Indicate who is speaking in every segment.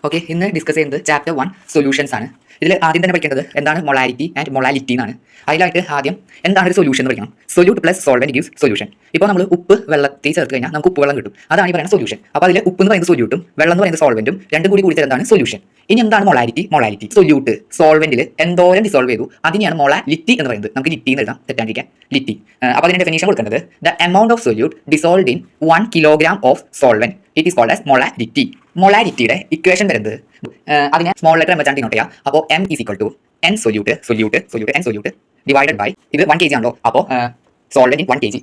Speaker 1: Okay, ഇന്ന് discuss ചെയ്യുന്നത് chapter 1 solutions ആണ്. ഇതിൽ ആദ്യം തന്നെ പഠിക്കേണ്ടത് എന്താണ് മൊളാരിറ്റി ആൻഡ് മൊളാലിറ്റി എന്നാണ്. അതിലായിട്ട് ആദ്യം എന്താണ് ഒരു സൊല്യൂഷൻ എന്ന് പഠിക്കണം. Solute plus solvent gives solution. ഇപ്പോൾ നമ്മൾ ഉപ്പ് വെള്ളത്തിൽ ചേർത്ത് കഴിഞ്ഞാൽ നമുക്ക് ഉപ്പ് വെള്ളം കിട്ടും. അതാണ് ഈ പറയുന്ന സൊല്യൂഷൻ. അപ്പോൾ അതിൽ ഉപ്പ് എന്ന് പറയുന്നത് സൊല്യൂട്ടും വെള്ളം എന്ന് പറയുന്നത് സോൾവെന്റും രണ്ടും കൂടി ചേർന്നതാണ് സൊല്യൂഷൻ. ഇനി എന്താണ് മൊളാരിറ്റി സൊല്യൂട്ട് സോൾവെന്റിൽ എന്തോരം ഡിസോൾവ് ചെയ്തു അതിനെയാണ് മൊളാലിറ്റി എന്ന് പറയുന്നത്. നമുക്ക് ലിറ്റി എന്ന് എഴുതാം, തെറ്റാണ്ടിരിക്കാൻ ലിറ്റി. അപ്പോൾ അതിന്റെ ഡെഫിനിഷൻ കൊടുക്കേണ്ടത് the amount of solute dissolved in 1 kilogram of solvent it is called as molality. മൊളാലിറ്റിയുടെ ഇക്വേഷൻ വരുന്നത് അതിനെ സ്മോൾ ലെറ്റർ വെച്ചാണ് ഡിനോട്ട് ചെയ്യുക. അപ്പോൾ m is equal to n solute divided by ഇത് 1 kg ആണല്ലോ. അപ്പോൾ സോൾവെന്റ് 1 kg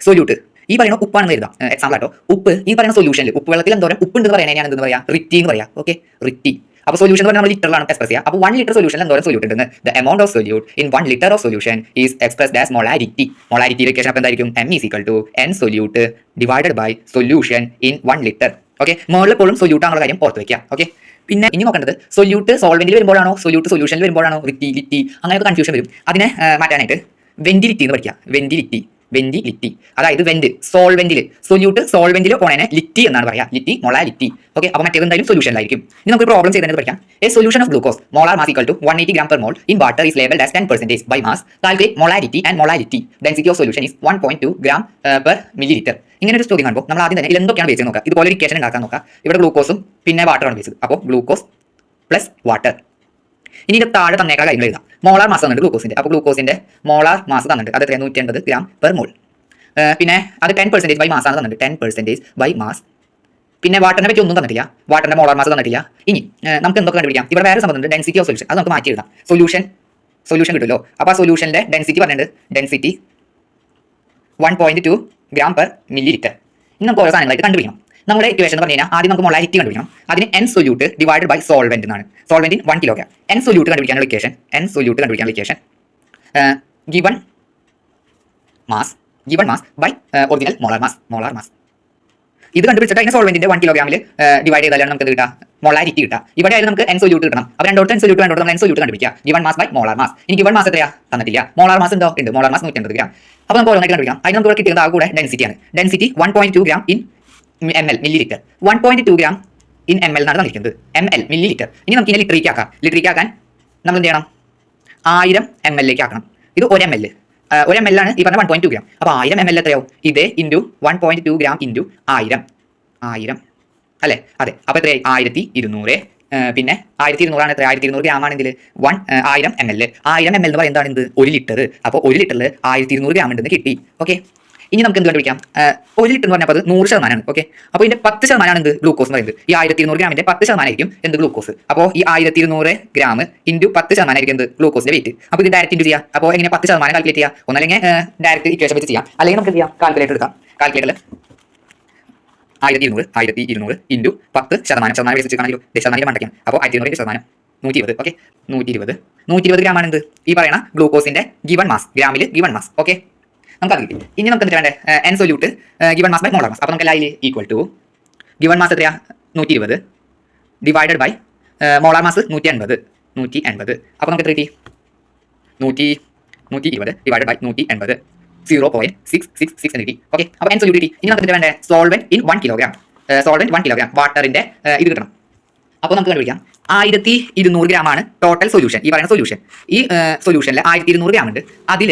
Speaker 1: സൊല്യൂട്ട് ഈ പറയുന്ന ഉപ്പാണെന്ന് എഴുതാം. എക്സാമ്പിൾ ആട്ടോ, ഉപ്പ് ഈ പറയുന്ന സൊല്യൂഷനിൽ ഉപ്പ് വെള്ളത്തിൽ എന്തോരം ഉപ്പ് ഉണ്ടെന്ന് പറയാൻ ഞാൻ എന്തെന്ന് പറയാം, റിറ്റി എന്ന് പറയാം. ഓക്കെ, റിറ്റി. അപ്പോൾ സൊല്യൂഷൻ പറഞ്ഞാൽ നമ്മൾ ലിറ്ററിലാണ് എക്സ്പ്രസ് ചെയ്യുക. അപ്പോൾ 1 ലിറ്റർ സൊല്യൂഷനിൽ എന്തോരം സൊല്യൂട്ട് ഉണ്ടെന്ന് the amount of solute in 1 litre of solution is expressed as molarity. Molarity equation അപ്പോൾ എന്തായിരിക്കും, M is equal to n solute divided by solution in 1 litre. Okay, മുകളിൽ എപ്പോഴും സൊല്യൂട്ട് ആണെന്നുള്ള കാര്യം ഓർത്ത് വെക്കുക. ഓക്കെ, പിന്നെ ഇനി നോക്കേണ്ടത് സൊല്യൂട്ട് സോൾവെന്റിൽ വരുമ്പോഴാണോ സൊല്യൂട്ട് സൊല്യൂഷനിൽ വരുമ്പോഴാണോ ലിറ്റി അങ്ങനെയൊക്കെ കൺഫ്യൂഷൻ വരും. അതിനെ മാറ്റാനായിട്ട് വെന്റിലിറ്റി എന്ന് പഠിക്കുക. വെന്റിലിറ്റി അതായത് വെന്റ് സോൾവെന്റിൽ സൊല്യൂട്ട് സോൾവെന്റിൽ പോണേനെ ലിറ്റി എന്നാണ് പറയാ. ലിറ്റി മൊളാലിറ്റി. ഓക്കെ, അപ്പോൾ മറ്റേത് എന്തായാലും സൊല്യൂഷനിലായിരിക്കും. ഇനി നമുക്ക് പ്രോബ്ലം ചെയ്തത് പഠിക്കാം. A solution of glucose molar mass equal to 180 gram per mole in water is labeled as 10% by mass. Calculate molarity and molality. Density of solution is 1.2 gram per milliliter. ഇങ്ങനെ ഒരു ചോദ്യം കാണുമ്പോൾ നമ്മൾ ആദ്യം തന്നെ എന്തൊക്കെയാണ് ബേസ് നോക്കുക. ഇതുപോലെ ഒരു ഇക്വേഷൻ ഉണ്ടാക്കാൻ നോക്കുക. ഇവിടെ ഗ്ലൂക്കോസും പിന്നെ വാട്ടറാണ് ബേസ്. അപ്പോൾ ഗ്ലൂക്കോസ് പ്ലസ് വാട്ടർ. ഇനി ഇത് താഴെ തന്നേക്കാൾ കാര്യങ്ങൾ എഴുതാം. മോളാർ മാസ് തന്നിട്ട് ഗ്ലൂക്കോസിന്റെ, അപ്പോൾ ഗ്ലൂക്കോസിന്റെ മോളാർ മാസ് തന്നിട്ട് അത് 180 gram per mole. പിന്നെ അത് 10% ബൈ മാസ് ആണ് തന്നിട്ട് 10% ബൈ മാസ്. പിന്നെ വാട്ടറിനെ പറ്റി ഒന്നും തന്നിട്ടില്ല, വാട്ടറിന്റെ മോളാർ മാസ് തന്നിട്ടില്ല. ഇനി നമുക്ക് എന്തൊക്കെ കണ്ടുപിടിക്കാം. ഇവിടെ വേറെ സംബന്ധം ഡെൻസിറ്റി ഓഫ് സൊല്യൂഷൻ, അത് നമുക്ക് മാറ്റി എഴുതാം. സൊല്യൂഷൻ കിട്ടുമല്ലോ. അപ്പോൾ ആ സൊല്യൂഷന്റെ ഡെൻസിറ്റി പറഞ്ഞിട്ടുണ്ട്, ഡെൻസിറ്റി 1.2 gram per milliliter. ഇനി നമുക്ക് ഓരോ സാധനങ്ങളായിട്ട് കണ്ടുപിടിക്കണം. നമ്മുടെ ഇക്വേഷൻ എന്ന് പറഞ്ഞു കഴിഞ്ഞാൽ ആദ്യം നമുക്ക് മൊളാലിറ്റി കണ്ടുപിടിക്കണം. അതിന് n solute divided by solvent എന്നാണ്. സോൾവെന്റിൻ 1 കിലോഗ്രാം. എൻ സൊല്യൂട്ട് കണ്ടുപിടിക്കാനുള്ള equation given mass by original molar mass. ഇത് കണ്ടുപിടിച്ചിട്ട് അതിനെ സോൾവെന്റിന്റെ 1 കിലോഗ്രാമിൽ ഡിവൈഡ് ചെയ്താലാണ് നമുക്ക് കിട്ടുക മൊളാരിറ്റി കിട്ടുക. ഇവിടെ ആയാലും നമുക്ക് എൻ സൊല്യൂട്ട് കിട്ടണം. അപ്പോൾ രണ്ടോട്ട് എൻ സൊല്യൂട്ട് നമ്മൾ എൻ സൊല്യൂട്ട് കണ്ടുപിടിക്കുക. Given mass by molar mass. ഇനി ഗിവൺ മാസ് എത്രയാ തന്നിട്ടില്ല, മോളാർ മാസ് ഉണ്ടോ, ഉണ്ട്. Molar mass 180 gram. അപ്പോൾ നമുക്ക് ഓരോന്നായിട്ട് കണ്ടുപിടിക്കാം. അതിന് നമുക്ക് കിട്ടിയത് ആ കൂടെ ഡെൻസിറ്റിയാണ്. Density 1.2 gram in ml millilitre. 1.2 gram in ml എന്നാണ് തന്നിരിക്കുന്നത്. ml millilitre. ഇനി നമുക്ക് ഇതിനെ ലിറ്ററിലേക്ക് ആക്കാൻ നമ്മൾ എന്ത് ചെയ്യണം, 1000 ml ആക്കണം. ഇത് 1 ml ആണ് ഈ പറഞ്ഞ 1.2 gram. അപ്പോൾ 1000 ml എത്രയാവും, ഇതേ ഇൻറ്റു 1.2 gram ഇൻറ്റു 1000 അല്ലേ. അതെ, അപ്പോൾ എത്രയായി 1200. പിന്നെ 1200 ആണ് എത്ര, 1200 gram ആണെങ്കിൽ 1000 ml. 1000 ml എന്ന് പറയുന്നത് എന്താണ്, ഇത് 1 ലിറ്റർ. അപ്പോൾ 1 ലിറ്ററിൽ 1200 gram ഉണ്ടെന്ന് കിട്ടി. ഓക്കെ, ഇനി നമുക്ക് എന്ത് കണ്ടുപിടിക്കാം. 1 ലിറ്റർ എന്ന് പറഞ്ഞാൽ അത് 100% ഓക്കെ. അപ്പോൾ ഇതിന്റെ 10% എന്ത്, ഗ്ലൂക്കോസ് എന്ന് പറയുന്നത്. ഈ 1200 ഗ്രാമിന്റെ 10% ആയിരിക്കും എന്ത്, ഗ്ലൂക്കോസ്. അപ്പോൾ ഈ 1200 gram ഇൻറ്റു 10% ആയിരിക്കും എന്ത്, ഗ്ലൂക്കോസിന്റെ വെയിറ്റ്. അപ്പോൾ ഇത് ഡയറക്റ്റ് ഇൻറ്റു ചെയ്യാം. അപ്പോൾ എങ്ങനെ 10% കാൽക്കുലേറ്റ് ചെയ്യാം, ഒന്നല്ലെങ്കിൽ ഡയറക്റ്റ് ഇക്വേഷൻ വെച്ച് ചെയ്യാം, അല്ലെങ്കിൽ നമുക്ക് ചെയ്യാം കാൽക്കുലേറ്റർ എടുക്കാം. കാൽക്കുലേറ്ററിൽ 1200 ഇൻറ്റു 10% വെച്ചിട്ടാണെങ്കിലും ദശമാനം മണ്ടയ്ക്കാം. അപ്പോൾ 1200 120. ഓക്കെ, 120 gram ആണ് എന്ത്, ഈ പറയുന്ന ഗ്ലൂക്കോസിന്റെ ഗിവൺ മാസ്, ഗ്രാമിൽ ഗിവൺ മാസ്. ഓക്കെ, നമുക്ക് അത് കിട്ടി. ഇനി നമുക്ക് എന്ത് വേണ്ടേ, n solute given mass by molar mass. അപ്പോൾ നമുക്ക് അതിൽ ഈക്വൽ ടു ഗിവൺ മാസ് എത്രയാ 120 ഡിവൈഡഡ് ബൈ മോളാർ മാസ് 180. അപ്പോൾ നമുക്ക് എത്ര കിട്ടി, 120 ഡിവൈഡഡ് ബൈ 180 0.666 എന്ന് കിട്ടി. ഓക്കെ, അപ്പോൾ എൻ സൊല്യൂട്ട് കിട്ടി. ഇനി നമുക്ക് വേണ്ടേ solvent in 1 kilogram. Solvent 1 kilogram വാട്ടറിന്റെ ഇത് കിട്ടണം. അപ്പോൾ നമുക്ക് കണ്ടുപിടിക്കാം 1200 gram ആണ് ടോട്ടൽ സൊല്യൂഷൻ. ഈ പറയുന്ന സൊല്യൂഷൻ, ഈ സൊല്യൂഷനിൽ 1200 gram ഉണ്ട്. അതിൽ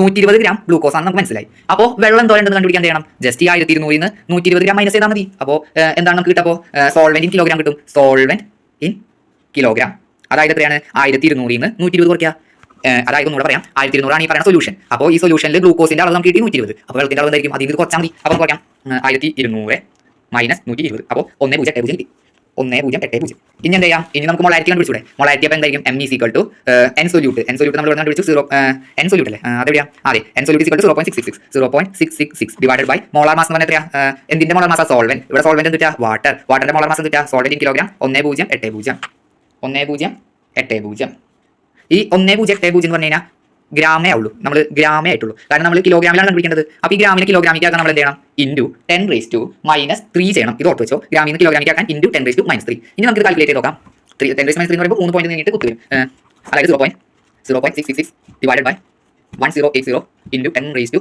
Speaker 1: 120 gram ഗ്ലൂക്കോസ് ആണ് നമുക്ക് മനസ്സിലായി. അപ്പോൾ വെള്ളം എന്തോരം ഉണ്ടെന്ന് കണ്ടുപിടിക്കാൻ ചെയ്യണം. ജസ്റ്റ് ഈ 1200 നിന്ന് 120 gram മൈനസ് ചെയ്താൽ മതി. അപ്പോൾ എന്താണ് നമുക്ക് കിട്ടുക, അപ്പോൾ സോൾവെന്റ് ഇൻ കിലോഗ്രാം കിട്ടും. സോൾവെന്റ് ഇൻ കിലോഗ്രാം അതായത് എത്രയാണ്, 1200 നിന്ന് 120 കുറയ്ക്കുക. അതായത് ഒന്നുകൂടെ പറയാം, 1200 ആണ് ഈ പറയുന്ന സൊല്യൂഷൻ. അപ്പോൾ ഈ സൊല്യൂഷനിൽ ഗ്ലൂക്കോസിന്റെ അളവ് നമുക്ക് കിട്ടി 120. അപ്പോൾ വെള്ളത്തിന്റെ അളവ് എന്തായിരിക്കും, അതിൽ കുറച്ചാൽ മതി. അപ്പോൾ കുറയ്ക്കാം 1200 മൈനസ് 120. അപ്പോൾ 1080 കിട്ടി. 1080. ഇനി എന്ത് ചെയ്യാം, ഇനി നമുക്ക് മൊളാരിറ്റി കണ്ടുപിടിച്ചൂടെ. മൊളാരിറ്റി അപ്പോൾ എന്തായിരിക്കും, M is equal to n solute നമ്മൾ കണ്ടുപിടിച്ചു എൻ സൊല്യൂട്ട് അല്ലേ. അതെവിടെയാ, അതെ, n solute equal to 0.666 divided by molar mass എന്ന് പറഞ്ഞാൽ എത്രയാ, എന്തിന്റെ മോളാർ മാസ്, സോൾവെന്റ്. ഇവിടെ സോൾവെന്റ് എന്തിട്ടാ, വാട്ടറിന്റെ മോളാർ മാസ് എന്തിട്ടാ, സോൾവെന്റ് ഇൻ കിലോഗ്രാം 1080. ഈ 1080 എന്ന് പറഞ്ഞു കഴിഞ്ഞാൽ ഗ്രാമേ ആവുള്ളൂ, നമ്മൾ ഗ്രാമേ ആയിട്ടുള്ളൂ. കാരണം നമ്മൾ കിലോഗ്രാമിലാണ് കണ്ടുപിടിക്കേണ്ടത്. അപ്പോൾ ഈ ഗ്രാമിന് കിലോഗ്രാമിലേക്ക് ആക്കാൻ നമ്മൾ എന്ത് ചെയ്യണം, ഇൻറ്റു 10⁻³ ചെയ്യണം. ഇത് ഓർത്ത് വെച്ചോ, ഗ്രാമിൽ നിന്ന് കിലോഗ്രാമിലേക്ക് ആക്കാൻ ഇൻറ്റു 10⁻³ ഇനി നമുക്ക് കാൽക്കുലേറ്റ് ചെയ്ത് നോക്കാം. 10⁻³ എന്ന് പറയുമ്പോൾ 3 പോയിന്റ് നീങ്ങിയിട്ട് കുത്തി വരും. അതായത് 0.666 ഡിവൈഡഡ് ബൈ 1080 ഇൻറ്റു 10⁻³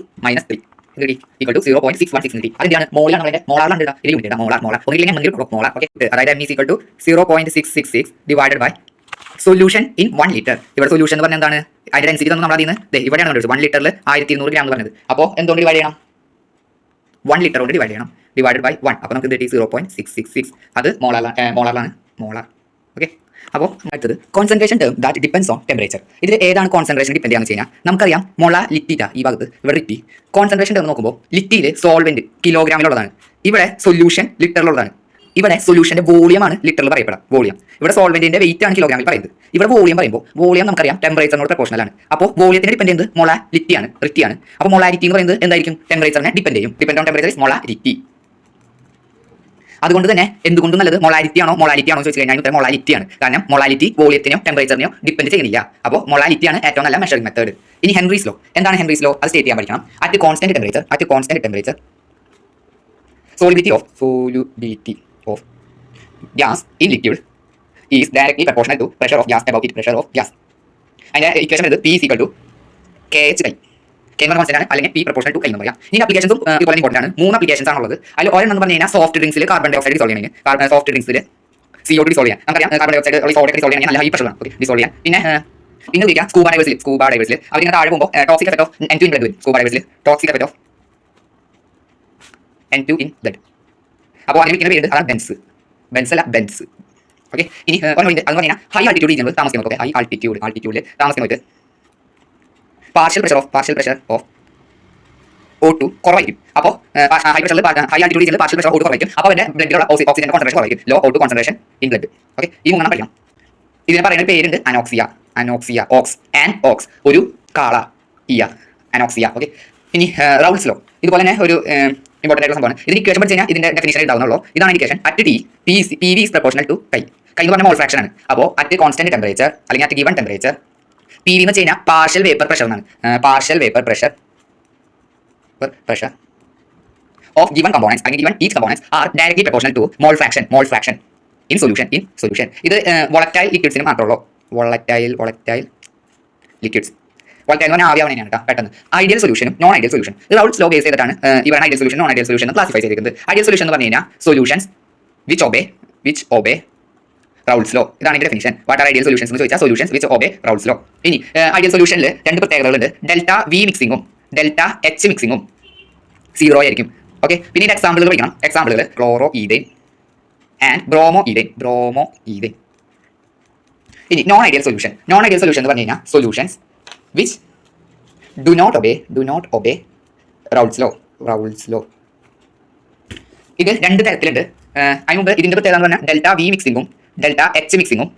Speaker 1: കിട്ടി ഈക്വൽ ടു 0.616 കിട്ടി. അതെന്താണ് മോളിലാണ് നമ്മുടെ മോളാറിലാണ് ഇടുക ഇതിൽ യൂണിറ്റ് മോളാർ ഒന്നില്ലെങ്കിൽ മോളാർ ഓക്കെ. അതായത് m equal to 0.666 divided by solution in 1 litre. ഇവിടെ സൊല്യൂഷൻ എന്ന് പറഞ്ഞാൽ എന്താണ് അതിന്റെ ഡെൻസിറ്റി നമ്മൾ അതിൽ നിന്ന് ഇവിടെയാണ് കണ്ടത് 1 ലിറ്ററിൽ 1200 ഗ്രാം എന്ന് പറഞ്ഞത്. അപ്പോൾ എന്തുകൊണ്ട് ഡിവൈഡ് ചെയ്യണം 1 ലിറ്റർ കൊണ്ട് ഡിവൈഡ് ചെയ്യണം ഡിവൈഡ് ബൈ 1. അപ്പോൾ നമുക്ക് കിട്ടി 0.666 അത് മോളാറാണ് മോളാർ ഓക്കെ. അപ്പോൾ അടുത്തത് concentration term that depends on temperature. ഇതിൽ ഏതാണ് കോൺസെൻട്രേഷൻ ഡിപ്പെൻഡ് ചെയ്യാന്ന് വെച്ച് കഴിഞ്ഞാൽ നമുക്കറിയാം മൊളാലിറ്റിറ്റ ഈ ഭാഗത്ത് ഇവിടെ ലിറ്റി. കോൺസെൻട്രേഷൻ ടേം നോക്കുമ്പോൾ ലിറ്റിയിൽ സോൾവെന്റ് കിലോഗ്രാമിലുള്ളതാണ്, ഇവിടെ സൊല്യൂഷൻ ലിറ്ററിലുള്ളതാണ്. ഇവിടെ സൊല്യൂഷന്റെ വോളിയം ആണ് ലിറ്ററിൽ പറയപ്പെടാം വോളിയം. ഇവിടെ സോൾവെന്റിന്റെ വെയിറ്റ് ആണ് കിലോഗ്രാമിൽ പറയുന്നത്. ഇവിടെ വോളിയം പറയുമ്പോൾ വോളിയം നമുക്കറിയാം ടെമ്പറേച്ചറിനോട് പ്രൊപ്പോർഷണൽ ആണ്. അപ്പോൾ വോളിയത്തിന് ഡിപ്പെൻഡ് ചെയ്യുന്നത് മൊളാലിറ്റിയാണ് റിറ്റിയാണ്. അപ്പോൾ മൊളാലിറ്റി എന്ന് പറയുന്നത് എന്തായിരിക്കും ടെമ്പറേച്ചറിനെ ഡിപ്പെൻഡ് ചെയ്യും. Depend on temperature is molality. അതുകൊണ്ട് തന്നെ എന്തുകൊണ്ടും നല്ലത് മൊളാലിറ്റി ആണോ ചോദിച്ചു കഴിഞ്ഞാൽ ഉത്തരം മൊളാലിറ്റിയാണ്. കാരണം മൊളാലിറ്റി വോളിയത്തിനോ ടെമ്പറേച്ചറിനെയോ ഡിപ്പെൻഡ് ചെയ്യുന്നില്ല. അപ്പോൾ മൊളാലിറ്റിയാണ് ഏറ്റവും നല്ല മെഷറിംഗ് മെത്തേഡ്. ഇനി ഹെൻറീസ് ലോ എന്താണ് ഹെൻറീസ് ലോ അത് സ്റ്റേറ്റ് ചെയ്യാൻ പഠിക്കണം. At constant temperature solubility of gas in liquid is directly proportional to pressure of gas above its pressure of gas. അതിന്റെ ഇക്വേഷൻ വരുന്നത് P is equal to KH K എന്ന് പറഞ്ഞ constant ആണ്, അല്ലെങ്കിൽ P proportional to K എന്ന് പറയാം. ഈ അപ്ലിക്കേഷൻസും ഇതുപോലെ ഇമ്പോർട്ടന്റ് ആണ്. 3 അപ്ലിക്കേഷൻസ് ആണുള്ളത്. അതിൽ ഒരെണ്ണം എന്ന് പറഞ്ഞു കഴിഞ്ഞാൽ സോഫ്റ്റ് ഡ്രിങ്ക്സിൽ കാർബൺ ഡൈ ഓക്സൈഡ് ഡിസോൾവ് ചെയ്യണമെങ്കിൽ സോഫ്റ്റ് ഡ്രിങ്ക്സിൽ CO2 ഡിസോൾവ് ചെയ്യാം. നമുക്കറിയാം carbon dioxide sodium dissolve ചെയ്യാൻ നല്ല ഹൈ പ്രഷർ ആണ് ഡിസോൾവ് ചെയ്യാൻ. പിന്നെ ഉപയോഗിക്കാം സ്കൂബ ഡൈവേഴ്സിൽ അവർ താഴെ പോകുമ്പോൾ toxic effect of N2 in blood വരും. സ്കൂബ ഡൈവേഴ്സിൽ toxic effect of N2 in blood. അപ്പോൾ അതിന് വിളിക്കുന്ന പേര് അതാണ് ബെൻസ് ഓക്കെ. ഇനി അത് പറഞ്ഞാൽ ഹൈ ആൾട്ടിറ്റ്യൂഡ് റീജിയനിൽ താമസിക്കുന്നവർക്ക് ഹൈ ആൾട്ടിറ്റ്യൂഡിൽ താമസിക്കുന്നവർക്ക് പാർഷ്യൽ പ്രഷർ ഓഫ് O2 കുറവായിരിക്കും. അപ്പോൾ ഹൈ ആൾട്ടിറ്റ്യൂഡ് റീജിയനിൽ പാർഷ്യൽ പ്രഷർ O2 കുറവായിരിക്കും. അപ്പോൾ അതിന്റെ ബ്ലഡിലുള്ള ഓക്സിജന്റെ കോൺസെൻട്രേഷൻ കുറവായിരിക്കും. Low O2 concentration in blood okay. ഈ മൂന്നെണ്ണം പഠിക്കണം. ഇതിനെ പറയുന്ന പേരുണ്ട് അനോക്സിയ ഓക്സ് ഒരു കാള അനോക്സിയ ഓക്കെ. ഇനി റൗൾസ് ലോ ഇതുപോലെ തന്നെ ഒരു ഇമ്പോർട്ടൻ്റ് ആയിട്ടുള്ള സംഭവമാണ്. ഇതിന് ഇക്വേഷൻ പഠിച്ച് കഴിഞ്ഞാൽ ഇതിന്റെ ഡെഫിനിഷൻ ഉണ്ടാവുന്നുള്ളൂ. ഇതാണ് ഇക്വേഷൻ. At T P V is proportional to chi എന്ന് പറഞ്ഞ മോൾ ഫ്രാക്ഷൻ ആണ്. അപ്പോൾ അറ്റ് കോൺസ്റ്റന്റ് ടെമ്പറേച്ചർ അല്ലെങ്കിൽ at given temperature P V എന്ന് വെച്ച് കഴിഞ്ഞാൽ പാർഷ്യൽ വേപ്പർ പ്രഷർ എന്നാണ്. Partial vapour pressure of given components അല്ലെങ്കിൽ given each components are directly proportional to mole fraction in solution. ഇത് വോളറ്റൈൽ ലിക്വിഡ്സിന് മാത്രമുള്ളൂ. വോളറ്റൈൽ ലിക്വിഡ്സ് വോളറ്റൈൽ എന്ന് പറഞ്ഞാൽ ആവിയാവണ തന്നെയാണ് കേട്ടോ പെട്ടെന്ന്. ഐഡിയൽ സൊല്യൂഷനും non ideal solution Raoult's law base ചെയ്തിട്ടാണ് ഇവരാണ് ideal solution non ideal solution classify ചെയ്തിരിക്കുന്നത്. ഐഡിയൽ സൊല്യൂഷൻ എന്ന് പറഞ്ഞു കഴിഞ്ഞാൽ solutions which obey Raoult's law. ഇതാണ് ഇതിന്റെ definition. What are ideal solutions എന്ന് ചോദിച്ചാൽ solutions which obey Raoult's law. ഇനി ഐഡിയൽ സൊല്യൂഷനിൽ രണ്ട് പ്രത്യേകതകളുണ്ട്. ഡെൽറ്റ വി മിക്സിങ്ങും ഡെൽറ്റ എച്ച് മിക്സിങ്ങും 0 ആയിരിക്കും ഓക്കെ. പിന്നെ ഇതിന്റെ എക്സാമ്പിളുകൾ പഠിക്കണം. എക്സാമ്പിളുകൾ chloroethane and bromoethane. ഇനി നോൺ ഐഡിയൽ സൊല്യൂഷൻ എന്ന് പറഞ്ഞു കഴിഞ്ഞാൽ solutions which do not obey Raoult's law. ഇത് രണ്ട് തരത്തിലുണ്ട്. അതിന് മുമ്പ് ഇതിന്റെ പ്രത്യേകത എന്ന് പറഞ്ഞാൽ ഡെൽറ്റ വി മിക്സിങ്ങും ഡെൽറ്റ എച്ച് മിക്സിങ്ങും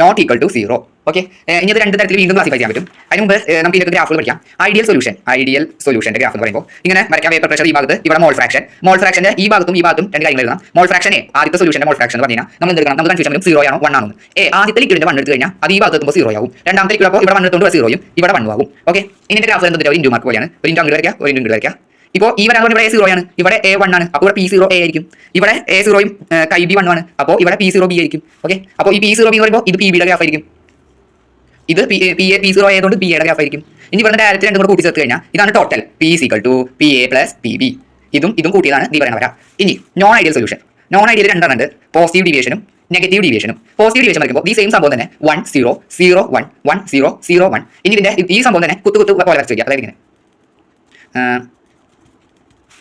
Speaker 1: നോട്ട് ഈക്വൽ ടു 0 ഓക്കെ. ഇനി അത് രണ്ട് തരത്തിൽ വീണ്ടും ക്ലാസിഫൈ ചെയ്യാൻ പറ്റും. അതിന് മുമ്പ് നമുക്ക് ഇതിന്റെ ഗ്രാഫുകൾ പഠിക്കാം. ഐഡിയൽ സൊല്യൂഷന്റെ ഗ്രാഫ് എന്ന് പറയുമ്പോൾ ഇങ്ങനെ വരയ്ക്കാം. വേപ്പർ പ്രഷർ ഈ ഭാഗത്ത്, ഇവിടെ മോൾ ഫ്രാക്ഷന്റെ ഈ ഭാഗത്തും രണ്ട് കാര്യങ്ങൾ എഴുതാം. മോൾ ഫ്രാക്ഷനെ ആദ്യത്തെ സൊല്യൂഷന്റെ മോൾ ഫ്രാക്ഷൻ എന്ന് പറഞ്ഞാൽ നമ്മൾ എന്ത് എടുക്കണം, നമുക്ക് കൺഫ്യൂഷൻ വരും 0 ആണോ 1 ആണോ. ആദ്യത്തെ ലിക്വിഡിന്റെ 1 എടുത്ത് കഴിഞ്ഞാൽ അത് ഈ ഭാഗത്ത് എത്തുമ്പോൾ 0 ആവും. രണ്ടാമത്തെ ലിക്വിഡ് അപ്പോൾ ഇവിടെ 1 എടുത്തുകൊണ്ട് 0 യും ഇവിടെ 1 ആവും ഓക്കെ. ഇതിന്റെ ഗ്രാഫ് എന്ത് ഒരു ഇൻഡു മാർക്ക് പോലെയാണ്. ഒരു ഇൻഡു അങ്ങോട്ട് വരയ്ക്കുക, ഒരു ഇൻഡു വരയ്ക്കുക. ഇപ്പോൾ ഈ വരാൻ ഇവിടെ A0 ആണ്, ഇവിടെ A1 ആണ്. അപ്പോൾ ഇവിടെ P0 A ആയിരിക്കും. ഇവിടെ A0യും കൈ B1 ആണ്. അപ്പോൾ ഇവിടെ P0 B ആയിരിക്കും ഓക്കെ. അപ്പോൾ ഈ P0 B എന്ന് പറയുമ്പോൾ ഇത് PB യുടെ ഗ്രാഫ് ആയിരിക്കും. ഇത് P0 ആയതുകൊണ്ട് PA യുടെ ഗ്രാഫ് ആയിരിക്കും. ഇനി ഇവിടെ ഡയറക്റ്റ് രണ്ടും കൂടെ കൂട്ടി ചേർത്ത് കഴിഞ്ഞാൽ ഇതാണ് total P is equal to PA plus PB. ഇതും കൂട്ടിയതാണ് ഈ പറയുന്ന വരാം. ഇനി non ideal solution. Non ideal രണ്ടെണ്ണം ഉണ്ട്. പോസിറ്റീവ് ഡീവിയേഷനും നെഗറ്റീവ് ഡീവിയേഷനും. പോസിറ്റീവ് ഡീവിയേഷൻ പറയുമ്പോൾ ഈ സെയിം സംഭവം തന്നെ 1 0 0 1 1 0 0 1. ഇനി ഇതിന്റെ ഈ സംഭവം തന്നെ കുത്തു പോലെ വരച്ച് വയ്ക്കുക. അതായത് ഇങ്ങനെ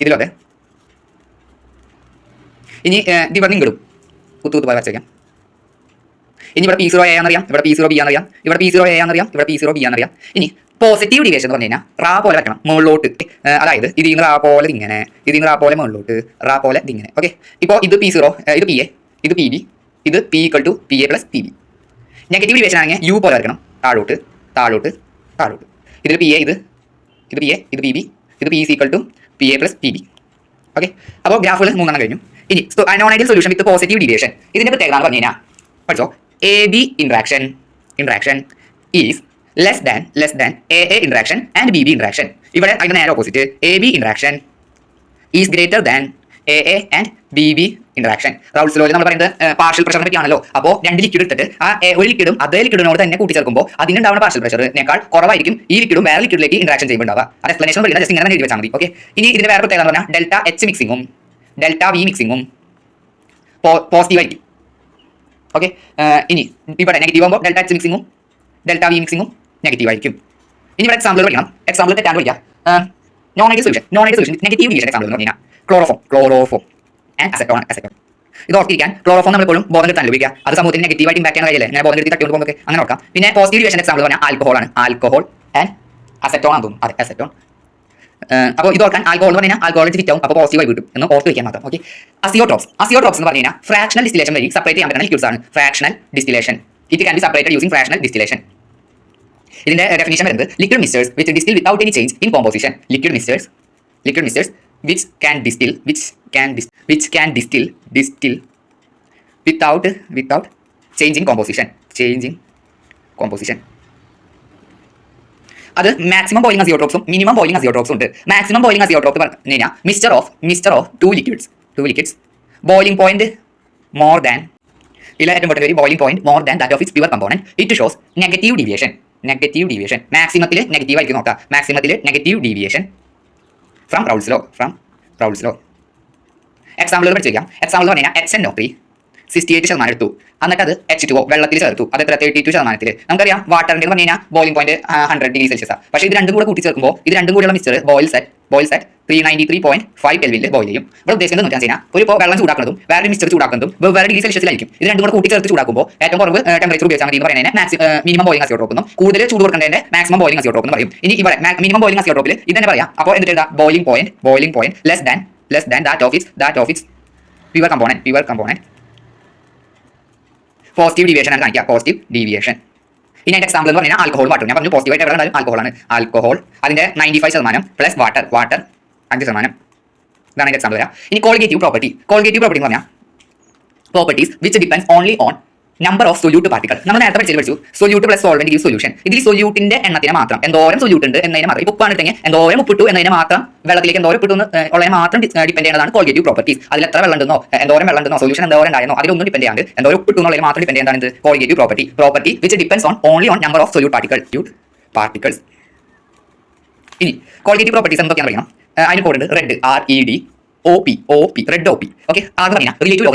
Speaker 1: ഇതിലൊക്കെ ഇനി ഇവിടെ നിങ്ങളും കുത്തു പോലെ വരച്ച് വയ്ക്കാം. ഇനി ഇവിടെ P0 A ആണെന്നറിയാം, ഇവിടെ P0 B ആണെന്നറിയാം, ഇവിടെ P0 A ആണെന്നറിയാം, ഇവിടെ P0 B ആണെന്നറിയാം. ഇനി പോസിറ്റീവ് ഡീവിയേഷൻ എന്ന് പറഞ്ഞു കഴിഞ്ഞാൽ റാ പോലെ വെക്കണം മുകളിലോട്ട്. അതായത് ഇതിൽ നിന്ന് റാ പോലെ ഇങ്ങനെ, ഇതിൽ നിന്ന് റാ പോലെ മുകളിലോട്ട്, റാ പോലെ ഇങ്ങനെ ഓക്കെ. ഇപ്പോൾ ഇത് P0, ഇത് PA, ഇത് PB, ഇത് P equal to PA plus PB. Negative deviation ആണെങ്കിൽ U പോലെ വരക്കണം, താഴോട്ട്. ഇതിൽ PA, ഇത് PA, ഇത് PB, ഇത് P is equal to PA plus PB okay. അപ്പോൾ ഗ്രാഫുകൾ 3 കഴിഞ്ഞു. ഇനി non ideal solution with positive deviation. ഇതിന്റെ പ്രത്യേകത എന്ന് പറഞ്ഞു കഴിഞ്ഞാൽ പഠിച്ചോ. AB interaction is less than AA interaction and BB interaction. ഇവിടെ അതിന്റെ നേരെ opposite AB interaction is greater than A and B interaction. Raoult's ലോയിൽ നമ്മൾ പറയുന്നത് പാർഷ്യൽ പ്രഷറിനെ പറ്റിയാണല്ലോ. അപ്പോൾ രണ്ട് ലിക്വിഡ് എടുത്തിട്ട് ആ ഒരു ലിക്വിഡും അതേ ലിക്വിഡിനോട് തന്നെ കൂട്ടിച്ചേർക്കുമ്പോൾ അതിനുണ്ടാവുന്ന പാർഷ്യൽ പ്രഷറിനേക്കാൾ കുറവായിരിക്കും ഈ ലിക്വിഡും വേറെ ലിക്വിഡിലേക്ക് ഇന്ററാക്ഷൻ ചെയ്യുമ്പോൾ ഉണ്ടാവുക. അത് എക്സ്പ്ലനേഷൻ പറയുന്നത് ജസ്റ്റ് ഇങ്ങനെ എഴുതി വെച്ചാൽ മതി. ഓക്കെ, ഇനി ഇതിന്റെ വേറെ പ്രത്യേകത എന്ന് പറഞ്ഞാൽ ഡെൽറ്റ എച്ച് മിക്സിങ്ങും ഡെൽറ്റ വി മിക്സിങ്ങും പോസിറ്റീവ് ആയിരിക്കും. ഓക്കെ, ഇനി ഇവിടെ നെഗറ്റീവ് ആകുമ്പോൾ ഡെൽറ്റ എച്ച് മിക്സിങ്ങും ഡെൽറ്റ വി മിക്സിങ്ങും നെഗറ്റീവ് ആയിരിക്കും. ഇനി ഇവിടെ എക്സാമ്പിൾ പഠിക്കണം. എക്സാമ്പിൾ തെറ്റാണ്ട് പഠിക്കാം. Non ideal solution negative division example എന്ന് പറഞ്ഞാൽ ക്ലോറോഫോം ആൻഡ് അസെറ്റോൺ. ഇത് ഓർത്തിരിക്കാൻ ക്ലോറോഫോം നമ്മൾ എപ്പോഴും ബോധം എടുത്താൽ ഉപയോഗിക്കുക. അത് സമൂഹത്തിന് നെഗറ്റീവായിട്ട് ഇമ്പാക്ട് ചെയ്യുന്ന കാര്യമല്ലേ, ഞാൻ ബോധം എടുത്ത് തട്ടിക്കൊണ്ട് പോകുമ്പോൾ അങ്ങനെ ഓർക്കാം. പിന്നെ പോസിറ്റീവ് ഡിവിഷൻ എക്സാമ്പിൾ പറഞ്ഞാൽ ആൽക്കഹോൾ ആൻഡ് അസെറ്റോൺ ആണെന്ന് തോന്നുന്നു. അതെ, അസെറ്റോൺ. അപ്പോൾ ഇത് ഓർക്കാൻ ആൽക്കഹോൾ എന്ന് പറഞ്ഞാൽ ആൽക്കഹോൾ ഫിറ്റ് ആവും, അപ്പോൾ പോസിറ്റീവ് ആയി കിട്ടും എന്ന് ഓർത്ത് വയ്ക്കാൻ മാത്രം. ഓക്കെ, അസിയോട്രോപ്സ് എന്ന് പറഞ്ഞു കഴിഞ്ഞാൽ ഫ്രാക്ഷണൽ ഡിസ്റ്റിലേഷൻ വഴി സെപ്പറേറ്റ് ചെയ്യാൻ പറ്റുന്ന ലിക്വിഡ്സ് ആണ്. Fractional distillation it can be separated using fractional distillation. ഇതിന്റെ ഡെഫിനിഷൻ വരുന്നത് liquid mixtures which distil without any change in composition. Liquid mixtures which can distill without change in composition. അത് maximum boiling അസിയോട്രോപ്സും minimum boiling അസിയോട്രോപ്സും ഉണ്ട്. Maximum boiling azeotrope പറഞ്ഞു കഴിഞ്ഞാൽ mixture of two liquids boiling point more than boiling point more than that of its pure component. It shows negative deviation. മാക്സിമത്തിൽ negative ആയിരിക്കും നോക്കാം. മാക്സിമത്തിൽ negative deviation from Raoult's law. Example പഠിച്ചിരിക്കാം. Example പറഞ്ഞാൽ HNO3 68% എടുത്തു, എന്നിട്ട് അത് H2O വെള്ളത്തിൽ ചേർത്തു. അത് എത്ര 32%. നമുക്കറിയാം വാട്ടറിന്റെ പറഞ്ഞു കഴിഞ്ഞാൽ ബോയിലിംഗ് പോയിന്റ് 100°C. പക്ഷേ ഇത് രണ്ടും കൂടെ കൂട്ടി ചേർക്കുമ്പോൾ ഇത് രണ്ടും കൂടെയുള്ള മിക്സ്ചർ ബോയിൽ സെറ്റ് 393.5 Kelvinൽ ബോയിൽ ചെയ്യും. ഇവിടെ ഉദ്ദേശിക്കുന്നത് എന്ന് വെച്ചാൽ ഒരു വെള്ളം ചൂടാക്കുന്നതും വേറെ മിക്സ്ചർ ചൂടാക്കുന്നതും വേറെ ഡിഗ്രി സെൽഷ്യസിലായിരിക്കും. ഇത് രണ്ടും കൂടെ കൂട്ടി ചേർത്ത് ചൂടാക്കുമ്പോൾ ഏറ്റവും കുറവ് ടെമ്പറേച്ചർ ഉപയോഗിച്ചാൽ മതി എന്ന് പറയുന്നത് മിനിമം ബോയിലിംഗ് അസിയോട്രോപ്പ് എന്നും കൂടുതൽ ചൂട് കൊടുക്കേണ്ടതിന്റെ മാക്സിമം ബോയിലിംഗ് അസിയോട്രോപ്പ് എന്ന് പറയും. ഇനി ഇവിടെ മിനിമം ബോയിലിംഗ് അസിയോട്രോപ്പിൽ ഇത് തന്നെ പറയാം. അപ്പോൾ എന്നിട്ട് എഴുതാം boiling point less than that of its pure component. Positive deviation ആണ് കാണിക്കുക, പോസിറ്റീവ് ഡീവിയേഷൻ. ഇനി അതിന്റെ എക്സാമ്പിൾ എന്ന് പറഞ്ഞാൽ ആൽക്കഹോൾ വാട്ടർ. ഞാൻ പറഞ്ഞു പോസിറ്റീവ് ആയിട്ട് എവിടെ ആൽക്കഹോൾ ആണ്. ആൽക്കഹോൾ അതിന്റെ 95% പ്ലസ് വാട്ടർ 5%. ഇതാണ് അതിന്റെ എക്സാമ്പിൾ വരാം. ഇനി കോൾഗേറ്റീവ് പ്രോപ്പർട്ടി എന്ന് പറഞ്ഞാൽ properties which depends only on number of solute particle. നമ്മൾ നേരത്തെ പഠിച്ചു solute plus solvent give solution. ഇതിൽ സൊല്യൂട്ടിന്റെ എണ്ണത്തിന് മാത്രം എന്തോരം സൊല്യൂട്ട് ഉണ്ട് എന്നതിനെ മാത്രം, ഉപ്പാണ് ഇട്ടെങ്കിൽ എന്തോരം ഉപ്പിട്ടു എന്നതിനെ മാത്രം, വെള്ളത്തിലേക്ക് എന്തോരം ഉപ്പിട്ടു ഉള്ളതിനെ മാത്രം ഡിപ്പെൻഡ് ചെയ്യുന്നതാണ് കോൾഗേറ്റീവ് പ്രോപ്പർട്ടീസ്. അതിൽ എത്ര വെള്ളം ഉണ്ടെന്നോ എന്തോരം വെള്ളം ഉണ്ടെന്നോ സൊല്യൂഷൻ എന്തോരം ഉണ്ടായിരുന്നോ അതിലൊന്നും ഡിപ്പെൻഡ് ചെയ്യാണ്ട് എന്തോരം ഉപ്പിട്ടു എന്നുള്ളതിനെ മാത്രം ഡിപ്പെൻഡ് ചെയ്യുന്നതാണ് colligative property which depends only on number of solute particles. ഇനി കോൾഗേറ്റീവ് പ്രോപ്പർട്ടീസ് എന്തൊക്കെയാണ് അറിയണം. അതിന് code red RED OP red OP. Okay, ആദ്യം പറഞ്ഞാൽ relative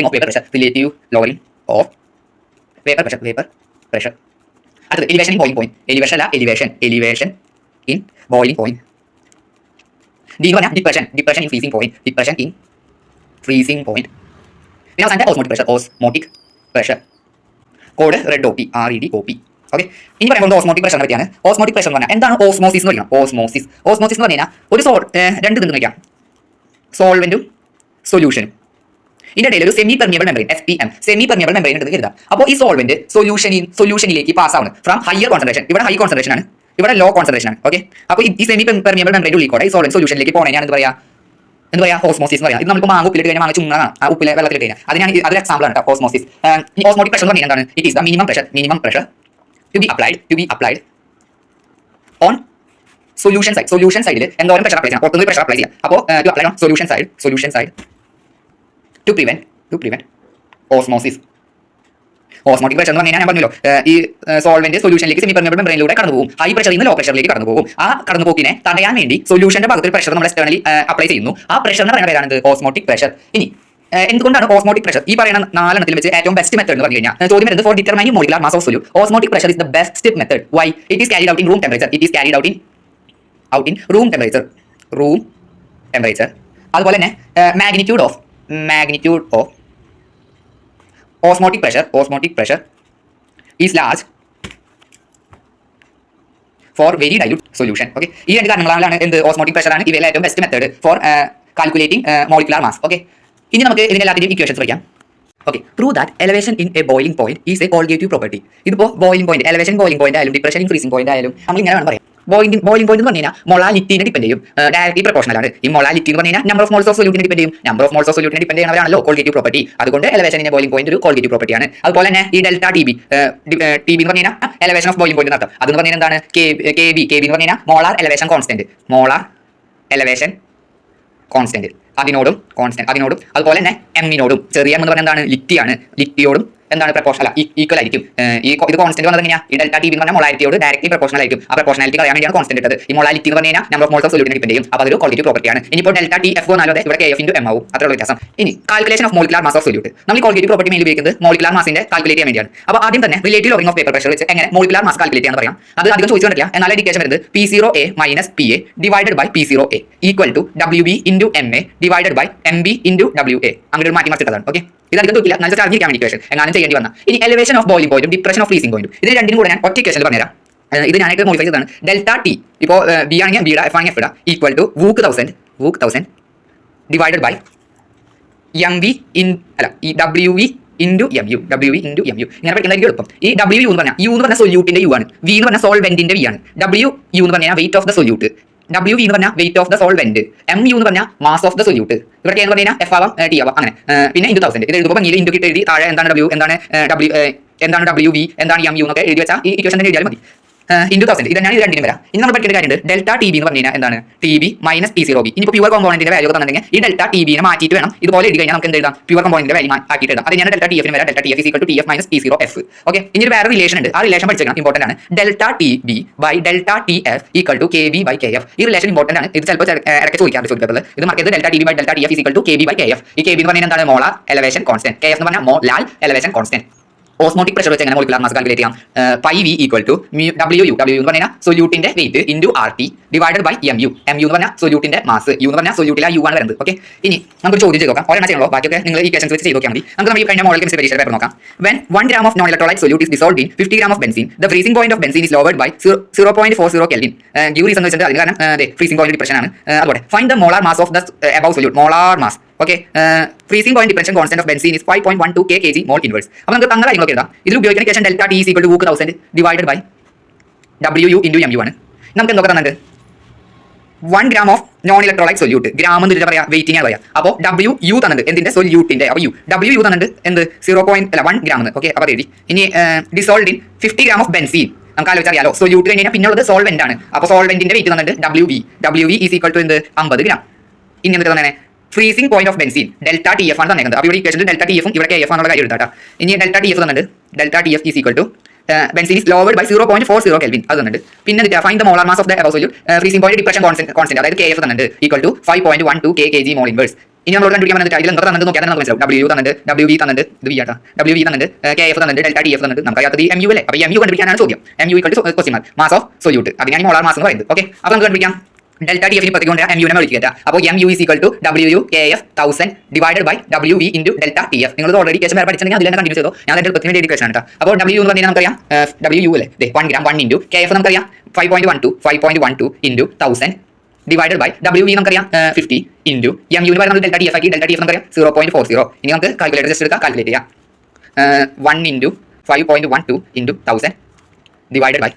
Speaker 1: lowering of vapour pressure. അടുത്തത് elevation in boiling point. Elevation in boiling point. D എന്ന് പറഞ്ഞാൽ depression in freezing point. പിന്നെ അവസാനത്തെ osmotic pressure. Code red RED OP. Okay, ഇനി പറയുമ്പോൾ osmotic പ്രഷറിനെ പറ്റിയാണ്. ഓസ്മോട്ടിക് പ്രഷർ എന്ന് പറഞ്ഞാൽ എന്താണ് ഓസ്മോസിസ് എന്ന് പറയുന്നത്. ഓസ്മോസിസ് എന്ന് പറഞ്ഞാൽ ഒരു രണ്ട് ഇതും കഴിക്കാം, സോൾവെന്റും സൊല്യൂഷനും. ഇതിന്റെ ഇടയിൽ ഒരു സെമി പെർമിയബിൾ മെമ്പറൈൻ ഉണ്ടെന്ന് കരുതാം. അപ്പോൾ ഈ സോൾവെന്റ് സൊല്യൂഷനിലേക്ക് പാസ് ആവുന്നത് ഫ്രം ഹയർ കോൺസെൻട്രേഷൻ. ഇവിടെ ഹൈ കോൺസെൻട്രേഷൻ ആണ്, ഇവിടെ ലോ കോൺസെൻട്രേഷൻ ആണ്. ഓക്കെ, അപ്പോൾ ഈ സെമി പെർമിയബിൾ മെമ്പറൈൻ ഉള്ളിൽ കൂടെ ഈ സൊല്യൂഷനിലേക്ക് പോകുന്നതിനാണ് എന്ത് പറയാ ഓസ്മോസിസ് എന്ന് പറയാം. ഇത് നമുക്ക് മാങ്ങ ഉപ്പിലിട്ട് കഴിഞ്ഞാൽ മാങ്ങ ചുങ്ങാണ്, ആ ഉപ്പിലെ വെള്ളത്തിലിട്ട് കഴിഞ്ഞാൽ അതിൽ എക്സാമ്പിൾ ആണ് ഓസ്മോസിസ്. ഈ ഓസ്മോട്ടിക് പ്രഷർ എന്ന് പറഞ്ഞാൽ എന്താണ്? It is the minimum pressure to be applied on solution സൈഡിൽ എന്തോരം പ്രഷർ അപ്ലൈ ചെയ്യാം, പുറത്തുനിന്ന് പ്രഷർ അപ്ലൈ ചെയ്യാം. അപ്പോൾ to apply on solution side to prevent osmosis. Osmotic pressure എന്ന് പറഞ്ഞാൽ ഞാൻ പറഞ്ഞല്ലോ, ഈ സോൾവെന്റ് സൊല്യൂഷനിലേക്ക് സെമി പെർമിയബിൾ മെമ്പറൈനിലൂടെ കടന്നു പോകും. ഹൈ പ്രഷറിൽ നിന്ന് ലോ പ്രഷറിലേക്ക് കടന്നു പോകും. ആ കടന്നുപോക്കിനെ തടയാൻ വേണ്ടി സൊല്യൂഷന്റെ ഭാഗത്ത് പ്രഷർ നമ്മൾ എക്സ്റ്റേണലി അപ്ലൈ ചെയ്യുന്നു. ആ പ്രഷറിന് പറയുന്ന പേരാണ് ഓസ്മോട്ടിക് പ്രഷർ. ഇനി എന്തുകൊണ്ടാണ് ഓസ്മോട്ടിക് പ്രഷർ ഈ പറയുന്ന 4 വെച്ച് ഏറ്റവും ബെസ്റ്റ് മെത്തേഡ് എന്ന് പറഞ്ഞു കഴിഞ്ഞാൽ ചോദ്യം വരുന്നത് for determining molecular mass of solute osmotic pressure is the best method. Why? It is carried out in room temperature. അതുപോലെ തന്നെ magnitude of osmotic pressure is large for very dilute solution. Okay, ഈ രണ്ട് കാരണങ്ങളാണ് എന്ത് osmotic pressure ആണ് ഇവയിലെ ഏറ്റവും best method for calculating molecular mass. Okay, ഇനി നമുക്ക് ഇതിന്റെ എല്ലാത്തിന്റെയും ഇക്വേഷൻസ് പഠിക്കാം. Okay, prove that elevation in a boiling point is a Colgative property. ഇതിപ്പോൾ boiling point, elevation boiling point ആയാലും ഡിപ്രഷൻ ഇൻ ഫ്രീസിംഗ് പോയിന്റ് ആയാലും നമ്മൾ ഇങ്ങനെ വേണം പറയാം. ബോയിലിംഗ് പോയിന്റ് എന്ന് പറഞ്ഞു കഴിഞ്ഞാൽ മൊളാലിറ്റിനെ ഡിപ്പെൻഡ് ചെയ്യും, ഡയറക്ട്ലി പ്രൊപ്പോർഷണൽ ആണ്. ഈ മൊളാലിറ്റി എന്ന് പറഞ്ഞു കഴിഞ്ഞാൽ നമ്പർ ഓഫ് മോൾസ് ഓഫ് സൊല്യൂട്ടിനെ ഡിപ്പെൻഡ് ചെയ്യും. നമ്പർ ഓഫ് മോൾസ് ഓഫ് സൊല്യൂട്ടിനെ ഡിപ്പെൻഡ് ചെയ്യുന്നവരാണല്ലോ കോൾഗേറ്റീവ് പ്രോപ്പർട്ടി. അതുകൊണ്ട് എലവേഷൻ ഇൻ ബോയിലിംഗ് പോയിന്റ് ഒരു കോൾഗേറ്റീവ് പ്രോപ്പർട്ടിയാണ്. അതുപോലെ തന്നെ ഈ ഡെൽറ്റ ടി ബി എന്ന് പറഞ്ഞു കഴിഞ്ഞാൽ എലവേഷൻ ഓഫ് ബോയിലിംഗ് പോയിന്റ് നടത്തും. അതെന്ന് പറഞ്ഞാൽ എന്താണ്? കെ ബി എന്ന് പറഞ്ഞു കഴിഞ്ഞാൽ molar elevation constant. Molar elevation constant അതിനോടും അതുപോലെ തന്നെ എമ്മിനോടും ചെറിയ എം എന്ന് പറഞ്ഞാൽ എന്താണ് ലിറ്റിയാണ് ലിറ്റിയോടും എന്താണ് പ്രപ്പോർഷൻ അല്ല ഈക്വൽ ആയിരിക്കും ഇത് കോൺസ്റ്റന്റ് വന്നത് എങ്ങനെയാണ് ഈ ഡെൽറ്റ ടി എന്ന് പറഞ്ഞാൽ മൊളാരിറ്റിയോട് ഡയറക്റ്റ്ലി പ്രപ്പോർഷണൽ ആയിരിക്കും ആ പ്രപ്പോർഷനാലിറ്റി അറിയാൻ വേണ്ടിയാണ് കോൺസ്റ്റന്റ് ഇട്ടത് ഈ മൊളാരിറ്റി എന്ന് പറഞ്ഞാൽ നമ്പർ ഓഫ് മോൾസ് ഓഫ് സൊല്യൂട്ടിനെ ഡിപെൻഡ് ചെയ്യും അപ്പോൾ അതൊരു ക്വാളിറ്റി പ്രോപ്പർട്ടിയാണ് ഇനിയിപ്പോൾ ഡെൽറ്റ ടി എഫ് വന്നാലോ ഇവിടെ കെ എഫ് ഇൻറ്റു എം ആവും അത്രയുള്ള വ്യത്യാസം ഇനി calculation of molecular mass of solute നമ്മൾ ക്വാളിറ്റി പ്രോപ്പർട്ടി മെയിൻ ഉപയോഗിക്കുന്നത് മോളിക്കുലാർ മാസിന്റെ കാൽക്കുലേറ്റ് ചെയ്യാൻ വേണ്ടിയാണ് അപ്പോൾ ആദ്യം തന്നെ relative logging of paper pressure വെച്ച് എങ്ങനെ മോളിക്കുലാർ മാസ് കാൽക്കുലേറ്റ് ചെയ്യാൻ പറയാം അത് അധികം ചോദിച്ചു കണ്ടില്ല എന്നാൽ ഇക്വേഷൻ വരുന്നത് P0A minus PA divided by P0A equal to WB into MA divided by MB into WA അങ്ങനെ ഒരു മാറ്റി മറിച്ചിട്ടതാണ് ഓക്കെ ഇത് അധികം തോക്കില്ല നല്ല ചാർജിക്കാൻ ഇക്വേഷൻ എങ്ങനെ ചെയ്യേണ്ടി വന്ന ഇനി എലിവേഷൻ ഓഫ് ബോയിലിംഗ് പോയിന്റും ഡിപ്രഷൻ ഓഫ് ഫ്രീസിംഗ് പോയിന്റും ഇത് രണ്ടിനും കൂടെ ഞാൻ ഒറ്റ ഇക്വേഷനിൽ പറഞ്ഞുതരാം ഇത് ഞാനായിട്ട് മോഡിഫൈ ചെയ്തതാണ് ഡെൽറ്റ ടി ഇപ്പോൾ ബി ആണെങ്കിൽ ബിയുടെ എഫ് ആണെങ്കിൽ എഫ് ഇടാം ഈക്വൽ ടു വൂക്ക് thousand divided by MV in അല്ല ഈ WV ഇൻറ്റു MU ഇങ്ങനെ പഠിക്കുന്നതായിരിക്കും എളുപ്പം ഈ WU എന്ന് പറഞ്ഞാൽ യു എന്ന് പറഞ്ഞാൽ സൊല്യൂട്ടിന്റെ യു ആണ് വി എന്ന് പറഞ്ഞാൽ സോൾവെന്റിന്റെ വി ആണ് WU എന്ന് പറഞ്ഞാൽ weight of the solute WV എന്ന് പറഞ്ഞാൽ weight of the solvent MU എന്ന് പറഞ്ഞാൽ മാസ് ഓഫ് ദ സൊല്യൂട്ട് ഇവിടെ എന്ന് പറഞ്ഞാൽ എഫ് ആവാം ടി ആവാം അങ്ങനെ പിന്നെ ഇൻറ്റു തൗസൻഡ് ഇത് എഴുതുമ്പോൾ ഭംഗിയിൽ ഇൻറ്റു കിട്ടി എഴുതി താഴെ എന്താണ് W എന്താണ് WV എന്താണ് MU എന്നൊക്കെ എഴുതി വെച്ചാൽ ഈ ഇക്വേഷൻ തന്നെ എഴുതിയാൽ മതി ഇൻറ്റു തൗസൻഡ് ഇത് ഞാൻ ഇത് രണ്ടിനും വരാം ഇനി നമ്മൾ പഠിക്കേണ്ട കാര്യമുണ്ട് ഡെൽറ്റ ടി ബി എന്ന് പറഞ്ഞു കഴിഞ്ഞാൽ എന്താണ് TB മൈനസ് P0B ഇനിയിപ്പോൾ പ്യൂർ കോമ്പോണന്റിന്റെ വാല്യൂ തന്നിട്ടുണ്ടെങ്കിൽ ഈ ഡെൽറ്റ ടി ബിനെ മാറ്റിയിട്ട് വേണം ഇതുപോലെ എഴുതി കഴിഞ്ഞാൽ നമുക്ക് എന്ത് എഴുതാം പ്യൂർ കോമ്പോണന്റിന്റെ വാല്യൂ ആക്കിയിട്ട് എഴുതാം അത് ഞാൻ ഡെൽറ്റ TF വരാം delta TF equal to TF minus P0F okay ഇനി ഒരു വേറെ റിലേഷൻ ഉണ്ട് ആ റിലേഷൻ പഠിച്ചേക്കണം ഇമ്പോർട്ടന്റ് ആണ് delta TB by delta TF equal to KB by KF ഈ റിലേഷൻ ഇമ്പോർട്ടന്റ് ആണ് ഇത് ചിലപ്പോൾ ഇടയ്ക്ക് ചോദിക്കാറുണ്ട് ചോദിക്കാറുള്ളത് ഇത് മറക്കരുത് delta TB by delta TF equal to KB by KF ഈ KB എന്ന് പറഞ്ഞാൽ എന്താണ് മോളാർ എലവേഷൻ കോൺസ്റ്റന്റ് KF എന്ന് പറഞ്ഞാൽ molal elevation constant osmotic pressure വെച്ച് എങ്ങനെ മോളിക്കുലാർ മാസ് കാൽക്കുലേറ്റ് ചെയ്യാം pi V equal to WU എന്ന് പറഞ്ഞാൽ സൊല്യൂട്ടിന്റെ weight into RT divided by MU എന്ന് പറഞ്ഞാൽ സൊല്യൂട്ടിന്റെ മാസ് U എന്ന് പറഞ്ഞാൽ സൊല്യൂട്ടിലെ U ആണ് വരുന്നത് ഓക്കെ ഇനി നമുക്ക് ചോദ്യം ചെയ്ത് നോക്കാം ഒരെണ്ണം ചെയ്യണോ ബാക്കിയൊക്കെ നിങ്ങൾ ഈ ക്വസ്റ്റൻസ് വെച്ച് ചെയ്ത് നോക്കിയാൽ മതി നമുക്ക് നമ്മൾ ഈ കഴിഞ്ഞ മോഡൽ കെമിസ്ട്രി പരീക്ഷയുടെ പേപ്പർ നോക്കാം when 1 gram of non-electrolyte solute is dissolved in 50 gram of benzene the freezing point of benzene is lowered by 0.40 Kelvin give reason എന്ന് വെച്ചിട്ട് അതിന് കാരണം ഫ്രീസിംഗ് പോയിന്റ് ഡിപ്രഷൻ ആണ് അതുപോലെ find the molar mass of the above solute molar mass okay freezing point depression constant of benzene is 5.12 kg mole inverse അപ്പോൾ നമുക്ക് തന്ന കാര്യങ്ങളൊക്കെ എഴുതാം ഇതിൽ ഉപയോഗിക്കുന്ന equation delta T equal to വൂക്ക് 1000 divided by WU into MU ആണ് നമുക്ക് എന്തൊക്കെ തന്നിട്ടുണ്ട് 1 gram of non electrolyte solute gram എന്ന് പറയാം വെയിറ്റിംഗ് ആണ് പറയാം അപ്പോൾ WU തന്നിട്ടുണ്ട് എന്തിന്റെ സൊല്യൂട്ടിന്റെ അപ്പോൾ WU തന്നിട്ടുണ്ട് എന്ത് 1 gram എന്ന് ഓക്കെ അപ്പോൾ എഴുതി ഇനി dissolved in 50 gram of benzene നമുക്ക് ആലോചിച്ചറിയാലോ സൊല്യൂട്ട് കഴിഞ്ഞാൽ പിന്നുള്ളത് സോൾവെന്റ് ആണ് അപ്പോൾ സോൾവെന്റിന്റെ വെയിറ്റ് തന്നിട്ടുണ്ട് WV ഈസ് ഈക്വൽ ടു എന്ത് 50 gram ഇനി എന്നിട്ട് തന്നെ freezing point of benzene delta TF ആണ് തന്നിരിക്കുന്നത് അപ്പോൾ ഇവിടെ ഇക്വേഷനിൽ ഡെൽറ്റ TF ഇവിടെ KF എന്നുള്ള കാര്യം എടുത്താ ഇനി ഡെൽറ്റ TF തന്നിട്ടുണ്ട് delta TF is equal to benzene is lowered by 0.40 Kelvin അത് തന്നിട്ടുണ്ട് പിന്നെ find the molar mass of the above solute freezing point depression constant അതായത് KF തന്നിട്ടുണ്ട് equal to 5.12 kg mole inverse ഇനി നമ്മളോട് കണ്ടുപിടിക്കാൻ വന്നിട്ട് ഇതിൽ എന്തൊക്കെ തന്നിട്ട് നോക്കിയാൽ നമുക്ക് മനസ്സിലാവും WU തന്നിട്ട് WV തന്നിട്ട് ഇത് വിയാട്ടാ WV തന്നിട്ട് KF തന്നിട്ട് ഡെൽറ്റ TF തന്നിട്ട് നമുക്ക് അറിയാത്തത് MU അല്ലേ അപ്പോൾ MU കണ്ടുപിടിക്കാനാണ് ചോദ്യം MU equal to question mark mass of solute അതിനാണ് മോളാർ മാസ് എന്ന് പറയുന്നത് ഓക്കെ അപ്പോൾ നമുക്ക് കണ്ടുപിടിക്കാം ഡെൽറ്റ TF പ്രത്യേകം MU നെ വിളിക്കുക അപ്പോൾ MU is equal to WU KF 1000 divided by WV into delta TF നിങ്ങൾ ഓൾറെഡി കേസ് വേറെ പഠിച്ചിട്ടുണ്ടെങ്കിൽ അതിൽ തന്നെ കണ്ടിന്യൂ ചെയ്തോ ഞാൻ അതിന്റെ എളുപ്പത്തിന് വേണ്ടി ഇക്വേഷൻ ആണ് അപ്പോൾ WU എന്ന് പറഞ്ഞാൽ നമുക്കറിയാം WU അല്ലേ 1 gram 1 ഇൻറ്റു KF നമുക്കറിയാം 5.12 ഇൻറ്റു 1000 ഡിവൈഡഡ് ബൈ WV നമുക്കറിയാം 50 ഇൻറ്റു MU എന്ന് പറയുന്നത് ഡെൽറ്റ TF ആക്കി ഡെൽറ്റ TF നമുക്കറിയാം 0.40 ഇനി നമുക്ക് കാൽക്കുലേറ്റർ ജസ്റ്റ് എടുക്കാം കാൽക്കുലേറ്റ് ചെയ്യാം 1 into 5.12 into 1000 divided by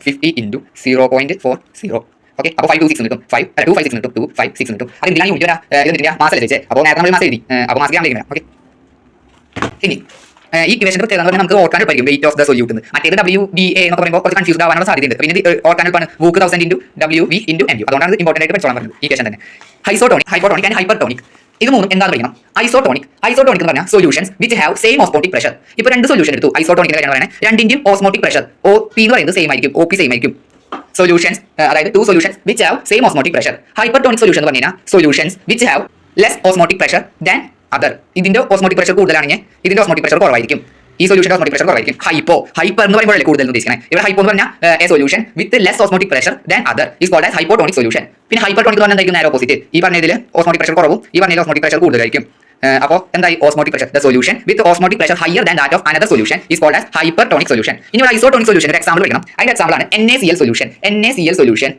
Speaker 1: 50 into 0.40 okay അപ്പോൾ 526 കിട്ടും 256 കിട്ടും 256 കിട്ടും അത് എന്തിനാണ് യൂണിറ്റ് വരാം ഇതിന്റെ മാസം ചോദിച്ചേ അപ്പോൾ നേരത്തെ നമ്മൾ മാസം എഴുതി അപ്പോൾ മാസം ഞാൻ ഓക്കെ ഇനി ഈ ഇക്വേഷൻ പ്രത്യേകത നമുക്ക് ഓർക്കാൻ എളുപ്പമായിരിക്കും വെയിറ്റ് ഓഫ് ദ സൊല്യൂട്ട് മറ്റേത് WBA എന്ന് പറയുമ്പോൾ കുറച്ച് കൺഫ്യൂസ്ഡ് ആവാനുള്ള സാധ്യതയുണ്ട് പിന്നെ ഓർക്കാൻ എളുപ്പമാണ് VOOC 1000 into WV into MU അതുകൊണ്ടാണ് ഇമ്പോർട്ടൻ്റ് ആയിട്ട് പഠിച്ചോളാൻ പറഞ്ഞത് ഈ ഇക്വേഷൻ തന്നെ ഹൈപ്പോട്ടോണിക് ആൻഡ് ഹൈപ്പർട്ടോണിക് ഇത് മൂന്നും എന്താണ് പഠിക്കണം ഐസോട്ടോണിക് എന്ന് പറഞ്ഞാൽ solutions which have same osmotic pressure ഇപ്പോൾ രണ്ട് സൊല്യൂഷൻ എടുത്തു ഐസോട്ടോണിക്കിന്റെ കാര്യം പറയുന്നത് രണ്ടിന്റെയും ഓസ്മോട്ടിക് പ്രഷർ OP എന്ന് പറയുന്നത് സെയിം ആയിരിക്കും OP സെയിം ആയിരിക്കും സൊല്യൂഷൻസ് അതായത് two solutions which have same osmotic pressure hypertonic solution എന്ന് പറഞ്ഞാൽ solutions which have less osmotic pressure than other ഇതിന്റെ ഓസ്മോട്ടിക് പ്രഷർ കൂടുതലാണെങ്കിൽ ഇതിന്റെ ഓസ്മോട്ടിക് പ്രഷർ കുറവായിരിക്കും ഈ സൊല്യൂഷൻ ഓസ്മോട്ടിക് പ്രഷർ കുറവായിരിക്കും ഹൈപ്പർ എന്ന് പറയുമ്പോഴല്ലേ കൂടുതൽ ഉദ്ദേശിക്കുന്നത് ഇവിടെ ഹൈപ്പോ എന്ന് പറഞ്ഞാൽ a solution with less osmotic pressure than other is called as hypotonic solution പിന്നെ ഹൈപ്പർട്ടോണിക് എന്ന് പറഞ്ഞാൽ നേരെ ഓപ്പോസിറ്റ് ഈ പറഞ്ഞതിൽ ഓസ്മോട്ടിക് പ്രഷർ കുറവും ഈ പറഞ്ഞതിൽ ഓസ്മോട്ടിക് പ്രഷർ കൂടുതലായിരിക്കും അപ്പോൾ എന്തായി osmotic pressure the solution with osmotic pressure higher than that of another solution is called as hypertonic solution ഇനി ഒരു ഐസോട്ടോണിക് സൊല്യൂഷൻ എക്സാമ്പിൾ എടുക്കണം അതിന്റെ എക്സാമ്പിൾ ആണ് NaCl സൊല്യൂഷൻ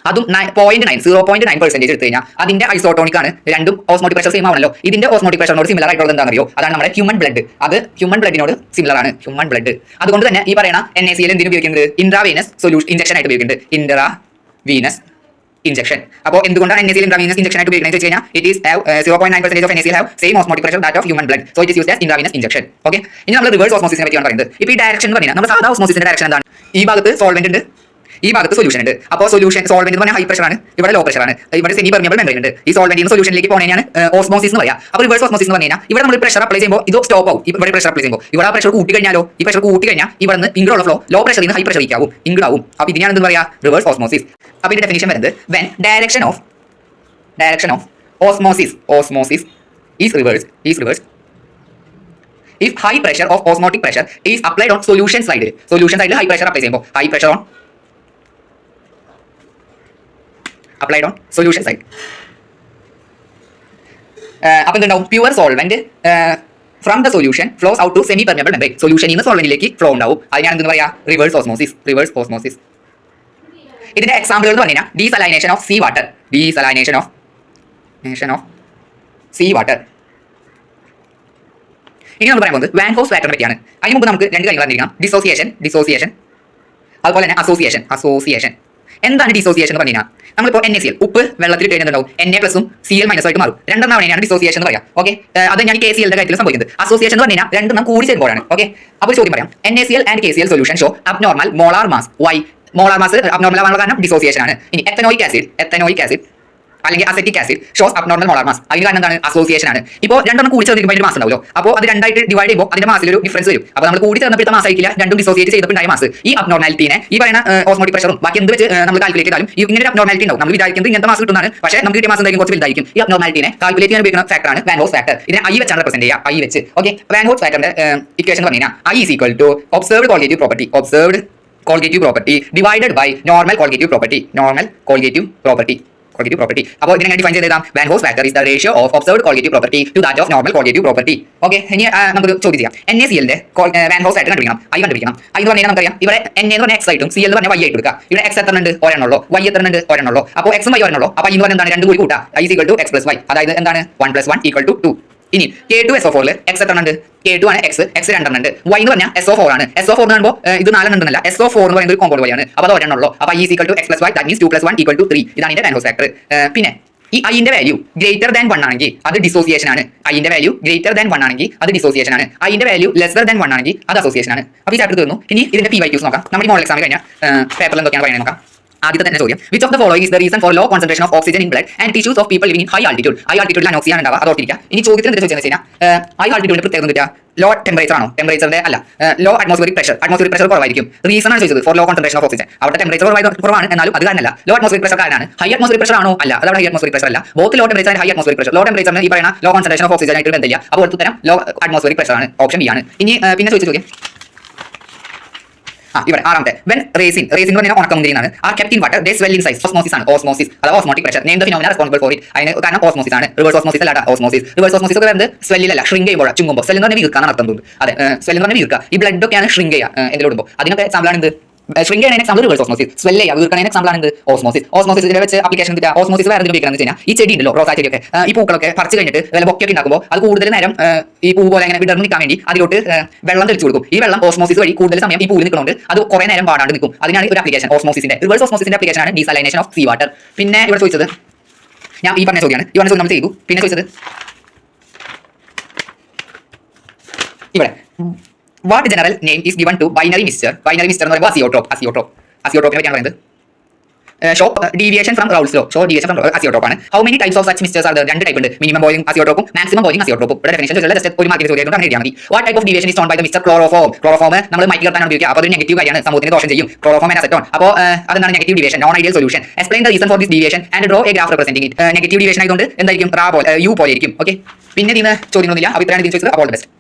Speaker 1: അതും 0.9% എടുത്തു കഴിഞ്ഞാൽ അതിന്റെ ഐസോട്ടോണിക് ആണ് രണ്ടും ഓസ്മോട്ടിക് പ്രഷർ സെയിം ആണല്ലോ ഇതിന്റെ ഓസ്മോട്ടിക് പ്രഷറിനോട് സിമിലർ ആയിട്ടുള്ളത് എന്താണെന്നറിയോ അതാണ് നമ്മുടെ ഹ്യൂമൻ ബ്ലഡ് അത് ഹ്യൂമൻ ബ്ലഡിനോട് സിമിലർ ആണ് ഹ്യൂമൻ ബ്ലഡ് അതുകൊണ്ട് തന്നെ ഈ പറയുന്ന NaCl എന്തിനു ഉപയോഗിക്കുന്നത് ഇൻട്രാവീനസ് സൊല്യൂഷൻ ഇഞ്ചക്ഷൻ ആയിട്ട് ഉപയോഗിക്കുന്നുണ്ട് ഇൻട്രാവീനസ് ഇഞ്ചക്ഷൻ അപ്പോൾ എന്തുകൊണ്ടാണ് NaCl ഇൻട്രാവീനസ് ഇഞ്ചക്ഷൻ ആയിട്ട് ഉപയോഗിക്കുന്നത് വെച്ച് കഴിഞ്ഞാൽ it is 0.9% of NaCl have same osmotic pressure that of human blood so it is used as intravenous injection okay ഇനി നമ്മൾ റിവേഴ്സ് ഓസ്മോസിസിനെ പറ്റിയാണ് പറയുന്നത് ഇപ്പോൾ ഈ ഡയറക്ഷൻ പറഞ്ഞാൽ നമ്മൾ സാധാ ഓസ്മോസിസിന്റെ ഡയറക്ഷൻ എന്താണ് ഈ ഭാഗത്ത് സോൾവെന്റ് ഉണ്ട് ഈ ഭാഗത്ത് സൊല്യൂഷൻ ഉണ്ട്. അപ്പോൾ സൊല്യൂഷൻ സോൾവെന്റ് എന്ന് പറഞ്ഞാൽ ഹൈ പ്രഷർ ആണ്, ഇവിടെ ലോ പ്രഷർ ആണ്, ഇവിടെ സെമി പെർമിയബിൾ മെമ്പറേൻ ഉണ്ട്. ഈ സോൾവെന്റിൽ നിന്ന് സൊല്യൂഷനിലേക്ക് പോകുന്നതിനാണ് ഓസ്മോസിസ് എന്ന് പറയാം. അപ്പോൾ റിവേഴ്സ് ഓസ്മോസിസ് എന്ന് പറഞ്ഞാൽ ഇവിടെ നമ്മൾ പ്രഷർ അപ്ലൈ ചെയ്യുമ്പോൾ ഇത് സ്റ്റോപ്പ് ആവും. ഇവിടെ പ്രഷർ അപ്ലൈ ചെയ്യുമ്പോൾ ഇവിടെ പ്രഷർ കൂട്ടി കഴിഞ്ഞാലോ, ഈ പ്രഷർ കൂട്ടി കഴിഞ്ഞാൽ ഇവിടെ നിന്ന് ഇങ്ങോട്ടുള്ള ഫ്ലോ ലോ പ്രഷറിൽ നിന്ന് ഹൈ പ്രഷറിലേക്ക് ആവും, ഇങ്ങോട്ടാവും. അപ്പോൾ ഇതിനാണ് എന്ത് പറയാ, റിവേഴ്സ് ഓസ്മോസിസ്. അപ്പോൾ ഇതിന്റെ ഡെഫിനിഷൻ വരുന്നത് when direction of osmosis is reversed if high pressure of osmotic pressure is applied on solution side high pressure apply ചെയ്യുമ്പോൾ high pressure applied on solution side അപ്പോൾ എന്തുണ്ടാവും, pure solvent from the solution flows out to semi permeable membrane. സൊല്യൂഷനിൽ നിന്ന് സോൾവെന്റിലേക്ക് flow ഉണ്ടാവും. അതിനാണ് എന്തെന്ന് പറയാ, reverse osmosis. ഇതിന്റെ എക്സാമ്പിളുകൾ എന്ന് പറഞ്ഞാൽ ഡീസലൈനേഷൻ ഓഫ് സീ വാട്ടർ, ഇനി നമ്മൾ പറയാൻ പോകുന്നത് വാൻ ഹോസ് ഫാക്ടറിനെ പറ്റിയാണ്. അതിന് മുമ്പ് നമുക്ക് രണ്ട് കാര്യങ്ങൾ അറിഞ്ഞിരിക്കണം, ഡിസോസിയേഷൻ അതുപോലെ തന്നെ അസോസിയേഷൻ. എന്താണ് ഡിസോസിയേഷൻ എന്ന് പറഞ്ഞാൽ, നമ്മളിപ്പോൾ NaCl ഉപ്പ് വെള്ളത്തിൽ കഴിഞ്ഞിട്ടുണ്ടാവും, Na+ Cl- ആയിട്ട് മാറും. രണ്ടെണ്ണം തവണയാണ് ഡിസോസിയേഷൻ എന്ന് പറയാം. ഓക്കെ, അത് ഞാൻ KCl കാര്യത്തിൽ സംഭവിക്കുന്നത്. അസോസിയേഷൻ എന്ന് പറഞ്ഞാൽ രണ്ടെണ്ണം കൂടി ചേരുമ്പോഴാണ്. ഓക്കെ, അപ്പോൾ ചോദ്യം പറയാം, NaCl and KCl solution show abnormal molar mass. Why molar mass abnormal ആവാനുള്ള കാരണം ഡിസോസിയേഷൻ ആണ്. ഇനി എത്തനോയിക് ആസിഡ് അല്ലെങ്കിൽ acetic acid shows abnormal molar mass. അതിന് കാരണം എന്താണ്, അസോസിയേഷൻ ആണ്. ഇപ്പോൾ രണ്ടെണ്ണം കൂടി ചേർന്നിരിക്കുമ്പോൾ അതിന്റെ മാസ് ഉണ്ടാവുമല്ലോ, അപ്പോൾ അത് രണ്ടായിട്ട് ഡിവൈഡ് ചെയ്യുമ്പോൾ അതിന്റെ മാസിൽ ഒരു ഡിഫറൻസ് വരും. അപ്പോൾ നമ്മൾ കൂടി ചേർന്നപ്പോഴത്തെ മാസ് ആയിരിക്കില്ല, രണ്ടും ഡിസോസിയേറ്റ് ചെയ്തപ്പോൾ മാസ്. ഈ അബ്നോർമാലിറ്റിനെ ഈ പറയുന്ന ഓസ്മോട്ടിക് പ്രഷറും ബാക്കി എന്ത് വെച്ച് നമ്മൾ കാൽക്കുലേറ്റ് ചെയ്താലും ഇങ്ങനെ ഒരു അബ്നോർമാലിറ്റി ഉണ്ടാവും. നമ്മൾ വിചാരിക്കുന്നത് ഇങ്ങനത്തെ മാസ് കിട്ടുന്നതാണ്, പക്ഷേ നമുക്ക് കിട്ടിയ മാസം എന്തായിരിക്കും, കുറച്ച് വലുതായിരിക്കും. ഈ അബ്നോർമാലിറ്റിനെ കാൽക്കുലേറ്റ് ചെയ്യാൻ ഉപയോഗിക്കുന്ന ഫാക്ടറാണ് വാൻ ഹോസ് ഫാക്ടർ. ഇതിനെ I വെച്ചാണ് റെപ്രസെന്റ് ചെയ്യുക, I വെച്ച്. ഓക്കെ, വാൻ ഹോസ് ഫാക്ടറിന്റെ ഇക്വേഷൻ പറഞ്ഞാൽ I is equal to observed colligative property divided by normal colligative property. അപ്പോൾ ഇതിനെ ഡിഫൈൻ ചെയ്താൽ van't Hoff factor is the ratio of observed colligative property to that of normal colligative property. Okay, ഇനി നമുക്ക് ചോദ്യം ചെയ്യാം, NaCl ന്റെ van Hoff factor കണ്ടുപിടിക്കണം. I കണ്ടുപിടിക്കണം. I എന്ന് പറഞ്ഞാൽ നമുക്കറിയാം, ഇവിടെ Na എന്ന് പറഞ്ഞാൽ X ആയിട്ടും Cl എന്ന് പറഞ്ഞാൽ Y ആയിട്ട് എടുക്കുക. ഇവിടെ X എത്ര ഉണ്ട്, ഒരെണ്ണുള്ളൂ. Y എത്ര ഉണ്ട്, ഒരെണ്ണുള്ളൂ. അപ്പോൾ X ഉം Y ഒരെണ്ണുള്ളൂ. അപ്പോൾ I എന്ന് പറഞ്ഞാൽ എന്താണ്, രണ്ട് കൂടി കൂട്ടുക. I is equal to X plus Y, അതായത് എന്താണ്, 1 + 1 = 2. ഇനി K2SO4 X എത്ര ഉണ്ട്, K2 ആണ് X രണ്ടെണ്ണം ഉണ്ട്. Y എന്ന് പറഞ്ഞാൽ SO4 ആണ്. SO4 എന്ന് പറയുമ്പോൾ ഇത് 4 ഉണ്ടെന്നല്ല, SO4 എന്ന് പറയുന്നത് ഒരു കോമ്പൗണ്ട് വഴിയാണ്. അപ്പോൾ അത് ഒരെണ്ണുള്ളൂ. അപ്പോൾ I is equal to X plus Y, that means 2 + 1 = 3. ഇതാണ് ഇതിന്റെ വാൻ ഹോസ് ഫാക്ടർ. പിന്നെ ഈ I-ന്റെ വാല്യൂ ഗ്രേറ്റർ ദാൻ 1 ആണെങ്കിൽ അത് ഡിസോസിയേഷൻ ആണ്. I-ന്റെ വാല്യൂ ഗ്രേറ്റർ ദാൻ 1 ആണെങ്കിൽ അത് ഡിസോസിയേഷൻ ആണ്. I-ന്റെ വാല്യൂ ലെസ്സർ ദാൻ 1 ആണെങ്കിൽ അത് അസോസിയേഷൻ ആണ്. അപ്പോൾ ഈ ചാപ്റ്റർ തീർന്നു. ഇനി ഇതിന്റെ PYQs നോക്കാം. നമ്മൾ ഈ മോഡൽ എക്സാമിൽ കഴിഞ്ഞാൽ പേപ്പറിൽ എന്തൊക്കെയാണ് പറയുന്നത് നോക്കാം. ആദ്യത്തെ തന്നെ ചോദ്യം, which of the following is the reason for low concentration of oxygen in blood and tissues of people living in high altitude? high altitude anoxia ആണ് ഉണ്ടാവുക, അത് ഓർത്തിരിക്കുക. ഇനി ചോദ്യത്തിൽ എന്താ ചോദിച്ചതെന്ന് വെച്ചാൽ high altitude പ്രത്യേകത കിട്ടുക ലോ ടെമ്പറേച്ചർ ആണോ, ടെമ്പറേച്ചറിന്റെ അല്ല, ലോ അറ്റ്മോസ്ഫിയറിക് പ്രഷർ കുറവായിരിക്കും. റീസൺ ആണ് ചോദിച്ചത് for low concentration of oxygen. അവിടെ ടെമ്പറേച്ചർ കുറവാണ്, എന്നാലും അത് കാരണമല്ല. ലോ അറ്റ്മോസ്ഫിയറിക് പ്രഷർ കാരണമാണ്. ഹൈ അറ്റ്മോസ്ഫിയറിക് പ്രഷർ ആണോ, അല്ല, അത് ഹൈ അറ്റ്മോസ്ഫിയറിക് പ്രഷർ അല്ല. Both low temperature and high atmospheric pressure. Low ടെമ്പറേച്ചറിന് ഈ പറയുന്ന ലോ കോൺസെൻട്രേഷൻ ഓഫ് ഓക്സിജൻ ആയിട്ട് ബന്ധമില്ല. അപ്പോൾ ഉത്തരം ലോ അറ്റ്മോസ്ഫിയറിക് പ്രഷർ ആണ്, ഓപ്ഷൻ ബി ആണ്. ഇനി പിന്നെ ചോദിച്ച ചോദ്യം ഇവിടെ ആറാമത്തെ, when resin എന്ന് പറഞ്ഞാൽ ഉണക്കമുന്തിരിയാണ്, are kept in water they swell in size. Osmosis അഥവാ osmotic pressure. Name the phenomena responsible for it. അതിന് കാരണം ഓസ്മോസിസ് ആണ്. റിവേഴ്സ് ഓസ്മോസിസ് അല്ല, റിവേഴ്സ് ഓസ്മോസിസ് ഒക്കെ വരുന്നത് സ്വെല്ലിലല്ല, ഷ്രിങ്ക് ചെയ്യുമ്പോൾ, ചുങ്ങുമ്പോൾ. സ്വെൽ എന്ന് പറഞ്ഞാൽ വീർക്കാനാണ് അർത്ഥം തോന്നുന്നത്. അതെ, സ്വെൽ എന്ന് പറഞ്ഞാൽ വീർക്കുക. ഈ ബ്ലഡ് ഒക്കെയാണ് ഷ്രിങ്ക് ചെയ്യുക എന്തിലോടുമ്പോൾ. അതിനൊക്കെ എക്സാമ്പിൾ ആണ് ഇത്. ഷ്രിങ്ക് ചെയ്യുന്ന എക്സാമ്പിൾ റിവേഴ്സ് ഓസ്മോസിസ്. സ്വെൽ ചെയ്യുക, വീർക്കുന്ന എക്സാമ്പിൾ ആണ് ഓസ്മോസിസ്. ഇതിനെ വെച്ച് ആപ്ലിക്കേഷൻ കിട്ടുക. ഓസ്മോസിസ് വേറെ എന്തെങ്കിലും ഉപയോഗിക്കുന്നത് വെച്ചാൽ ഈ ചെടി ഉണ്ടല്ലോ, റോസാ ചെടിയൊക്കെ, ഈ പൂക്കളൊക്കെ പറിച്ച് കഴിഞ്ഞിട്ട് വല്ല ബൊക്കെയൊക്കെ ഉണ്ടാക്കുമ്പോൾ അത് കൂടുതൽ നേരം ഈ പൂ പോലെ ഇങ്ങനെ വിടർന്ന് നിൽക്കാൻ വേണ്ടി അതിലോട്ട് വെള്ളം തെളിച്ചു കൊടുക്കും. ഈ വെള്ളം ഓസ്മോസിസ് വഴി കൂടുതൽ സമയം ഈ പൂവിൽ നിൽക്കുന്നുണ്ട്, അത് കുറെ നേരം പാടാണ്ട് നിൽക്കും. അതിനാണ് ഒരു ആപ്ലിക്കേഷൻ ഓസ്മോസിസിന്റെ. റിവേഴ്സ് ഓസ്മോസിസിന്റെ ആപ്ലിക്കേഷൻ ആണ് ഡീസലൈനേഷൻ ഓഫ് സീ വാട്ടർ. പിന്നെ ഇവിടെ ചോദിച്ചത്, ഞാൻ ഈ പറഞ്ഞ ചോദ്യമാണ്, ഈ പറഞ്ഞ ചോദ്യം നമ്മൾ ചെയ്തു. പിന്നെ ചോദിച്ചത് ഇവിടെ, what general name is given to binary mixture എന്ന് പറയുമ്പോൾ അസിയോട്രോപ്പിനെ പറ്റിയാണ് പറയുന്നത്. Shop deviation from Raoult's law, azeotrope ആണ്. How many types of such mixtures are there? രണ്ട് ടൈപ്പ് ഉണ്ട്, മിനിമം ബോയിലിംഗ് അസിയോട്രോപ്പും മാക്സിമം ബോയിലിംഗ് അസിയോട്രോപ്പും. ഇവിടെ ഡെഫിനിഷൻ ചോദിച്ചാൽ ജസ്റ്റ് ഒരു മാർക്കിംഗ് ചോദ്യം അങ്ങനെ എഴുതിയാൽ മതി. What type of deviation is on by the mixture chloroform നമ്മൾ മൈക്ക് കത്താൻ ഉപയോഗിക്കുക. അപ്പോൾ ഒരു നെഗറ്റീവ് കാര്യമാണ്, സമൂഹത്തിന് ദോഷം ചെയ്യും. Chloroform and acetone. അപ്പോൾ അതെന്താണ് negative deviation, non ideal solution. Explain the reason for this deviation and draw a graph representing it. Negative deviation ആയതുകൊണ്ട് എന്തായിരിക്കും, യു പോലെ ആയിരിക്കും. ഓക്കെ, പിന്നെ ഇതിന് ചോദ്യമൊന്നുമില്ല. അപ്പോൾ ഇത്രയാണ് ഇതിന് ചോദിച്ചത്. അപ്പോൾ ഓൾ ദി ബെസ്റ്റ്.